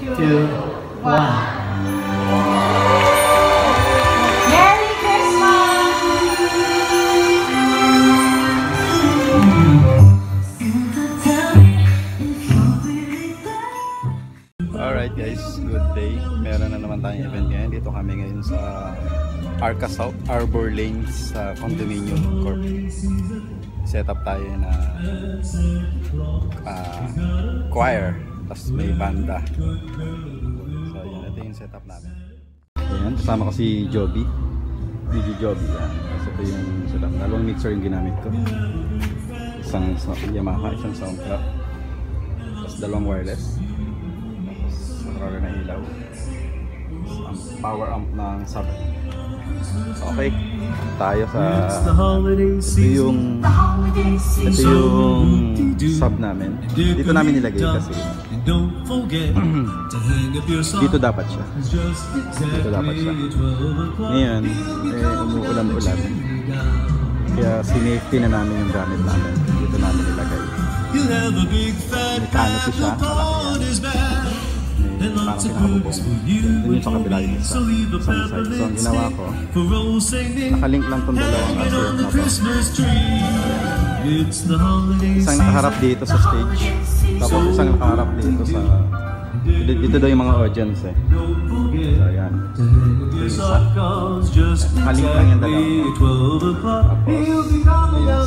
2, 1. Merry Christmas! Alright guys, good day. Meron na naman tayong event ngayon. Dito kami ngayon sa Arca South Arbor Lanes sa Condominium Corp. Set up tayo na choir, tapos may banda. So yun, ito yung setup namin. Ayan, kasama ko si Joby, DJ Joby. So ito yung setup. Dalawang mixer yung ginamit ko. Isang Yamaha, isang Soundcraft, tapos dalawang wireless, tapos controller na ilaw, power amp ng sub. Okay, tayo sa ito yung sub namin. Dito namin nilagay kasi dito dapat siya. Ngayon umuulan-ulan, kaya sinafety na namin yung gamit namin. Dito namin nilagay. May canopy siya, malaki yan. Parang pinakabubong. Doon yung sa kabila yung isang side. So ang ginawa ko, nakalink lang itong dalawang asset na to. Isang nakaharap dito sa stage, tapos isang nakaharap dito sa dito daw yung mga audience eh. So ayan, isa nakalink lang yung dalawa.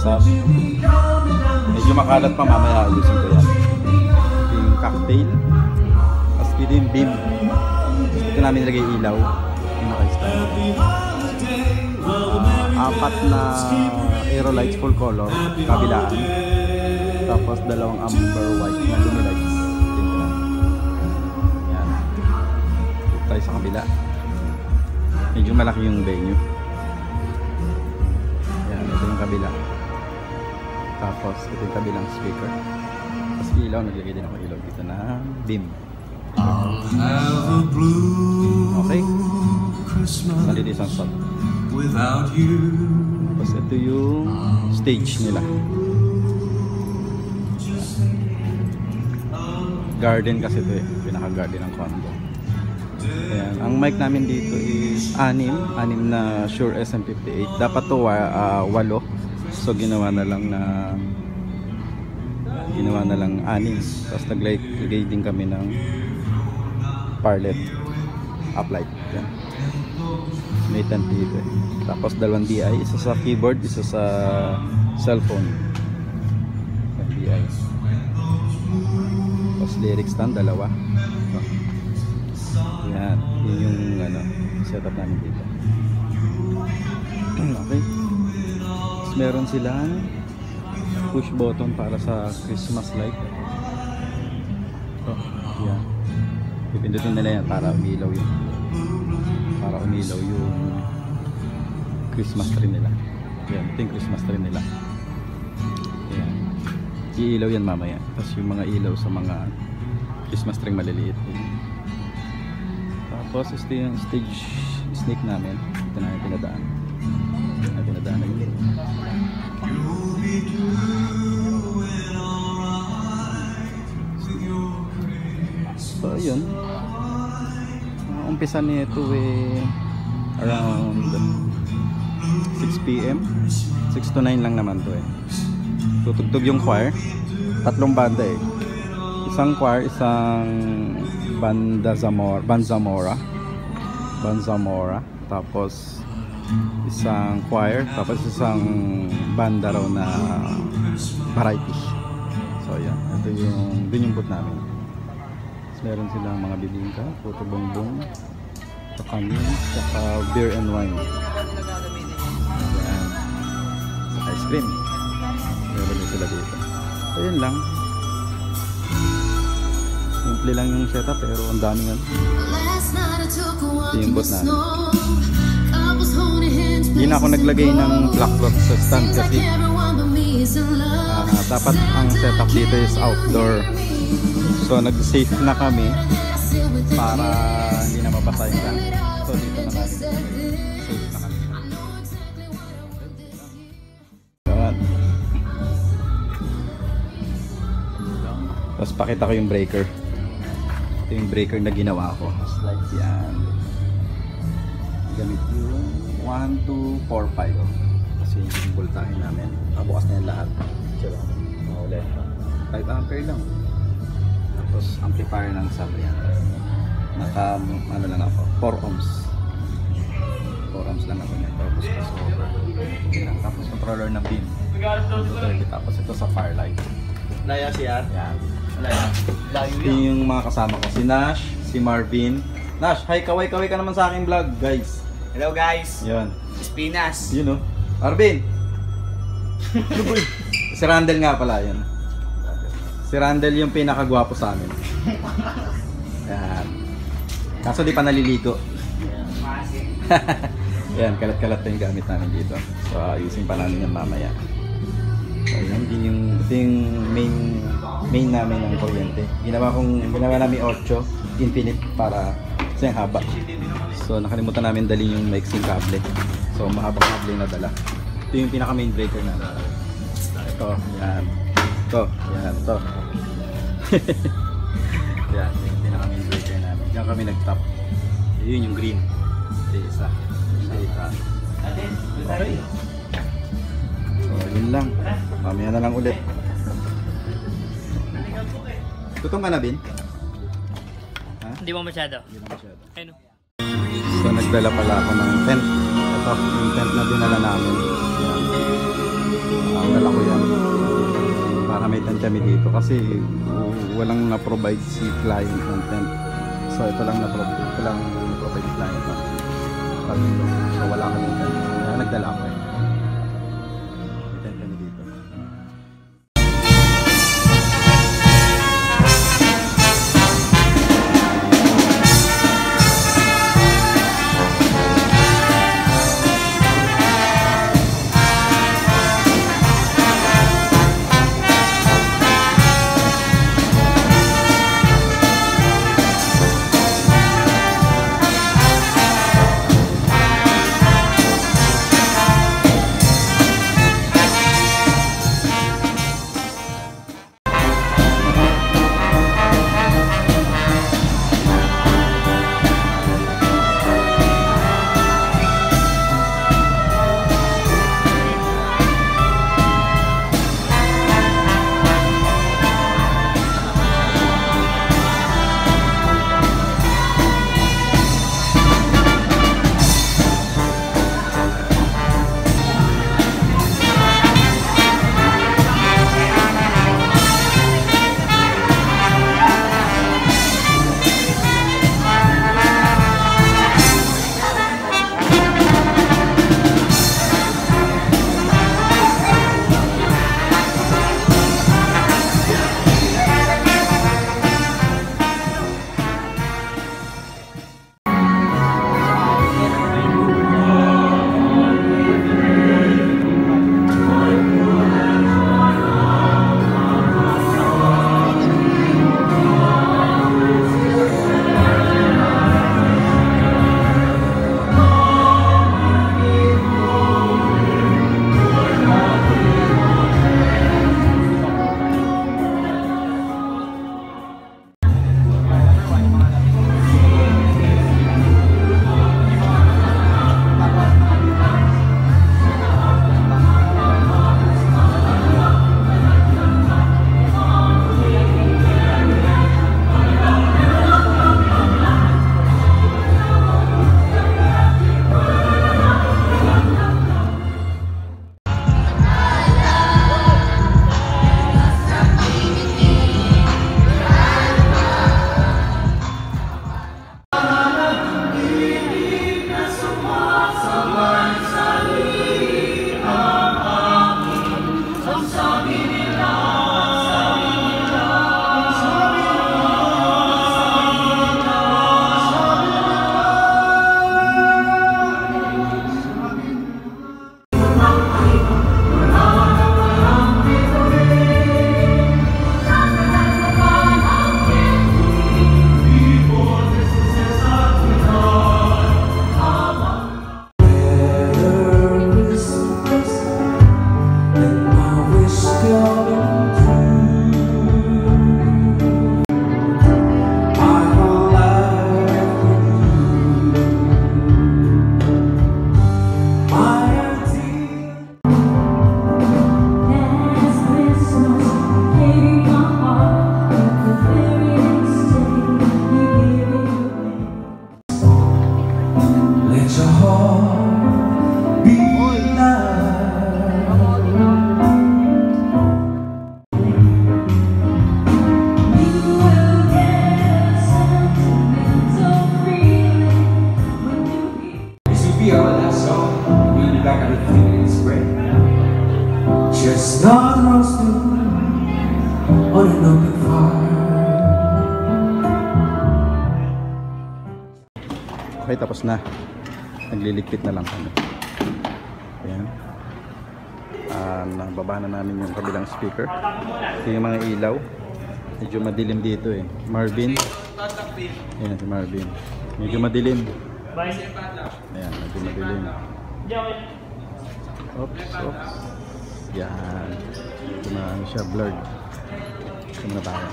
Tapos yung sub, medyo makalat pa, mamaya ayusin ko yan. Yung cocktail, dito yung beam. Dito namin nilagay ilaw yung naka-stand. Apat na aerolights full color kabilaan, tapos dalawang amber white na lumights. Yan. Dito tayo sa kabila. Medyo malaki yung venue. Yan, ito yung kabila. Tapos ito yung kabilang speaker. Tapos ilaw, naglagay din ako ilaw dito na beam. Okay, nandito isang stop. Tapos ito yung stage nila. Garden kasi ito eh, pinaka-garden ng condo. Ayan. Ang mic namin dito is anim na Shure SM58. Dapat to 8, so ginawa na lang 6. Tapos naglagay din kami ng parlet uplight. Yan. May tent dito eh. Tapos dalawang DI, isa sa keyboard, isa sa cellphone. DI. Tapos lyric stand, dalawa. Yan, yun yung setup namin dito. Okay. Tapos meron silang push button para sa Christmas light. Yan. Pipindutin nila yan para umilaw yung Christmas tree nila. Yan, ito yung Christmas tree nila. Yan. Iilaw yan mamaya. Tapos yung mga ilaw sa mga Christmas tree maliliit. Tapos ito yung stage snake namin. Ito na yung pinadaan. Pinadaan na yun. So yun, umpisa nito around 6 PM, 6 to 9 lang naman to eh. Tutugtog yung choir, 3 banda eh. Isang choir, isang Banzamora, tapos isang choir, tapos isang banda raw na variety. So yan, ito yung booth namin. Meron silang mga bibingka, puto bongbong, kanin, saka beer and wine. Ayan. Saka ice cream. Meron din sila dito. So yun lang. Simple lang yung setup pero ang daming ito yung booth namin. Hindi na ako naglagay ng black cloth sa stand kasi dapat ang setup dito is outdoor. So nag-safe na kami para hindi na mabasa yung gamit. So dito na namin safe na kami. Tapos pakita ko yung breaker. Ito yung breaker na ginawa ko. Slide yan. Gamit yung 1, 2, 4, 5. Kasi yung voltahe namin. Nakabukas na yan lahat. Diba? Maulit. 5 ampere lang. Tapos amplifier ng sub yan. Naka, ano lang ako, 4 ohms. 4 ohms lang ako yan. Tapos crossover. Yan. Tapos controller ng beam. Tapos ito sa firelight. Laya siya. Yan. Laya. Layo Ito yung mga kasama ko. Si Nash, si Marvin. Nash, hi, kaway-kaway ka naman sa aking vlog, guys. Hello guys. Yan. Spinas. Yun o. Marvin! Ano ba yun? Si Randall nga pala yan. Si Randall yung pinakagwapo sa amin. Yan. Kaso di pa naliligo. Yan, kalat-kalat pa yung gamit namin dito. So, ayusin pa namin yan mamaya. So, yun din yung, ito yung main namin ng kuryente. Ginawa namin 8 infinite para kasi ang haba. So, nakalimutan namin dali yung mixing cable. So, mahabang cable na dala. Ito yung pinaka main breaker na. Ito, yan. Ito, yan, ito. Yan, yung pinaka main breaker namin. Diyan kami nag-top. Yun yung green. Ito yung isa. Okay. So, yun lang. Mamaya na lang ulit. Tutong ka na, Bin? Ha? Hindi mo masyado. Hindi na masyado. Ano? So, nagdala pala ako ng tent. Ito, yung tent na dinala namin. Yan. Dala ko yan. Para may tent kami dito. Kasi walang na-provide si client ng tent. So, ito lang na-provide si client ng pag-ilo. So, wala kami tent. Kaya nagdala ako eh. May tent kami dito. Okay, tapos na. Nagliligpit na lang kami. Ayan. Nababa na namin yung kabilang speaker. Ito yung mga ilaw. Medyo madilim dito eh. Marvin. Ayan si Marvin. Medyo madilim. Ayan, medyo madilim. Oops. Yan. Ito na ano siya, blurred. Ito na tayo.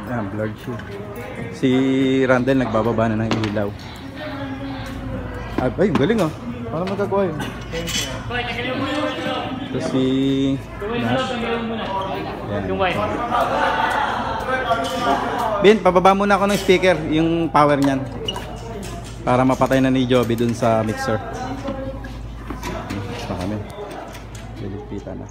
Ayan, blurred siya. Si Randall nagbababa na ng ilaw. Ay, galing oh. Paano magagawa yun? Ito si Nash. Ayan. Bin, pababa muna ako ng speaker, yung power niyan. Para mapatay na ni Joby dun sa mixer. Pa kami. Liligpitan na.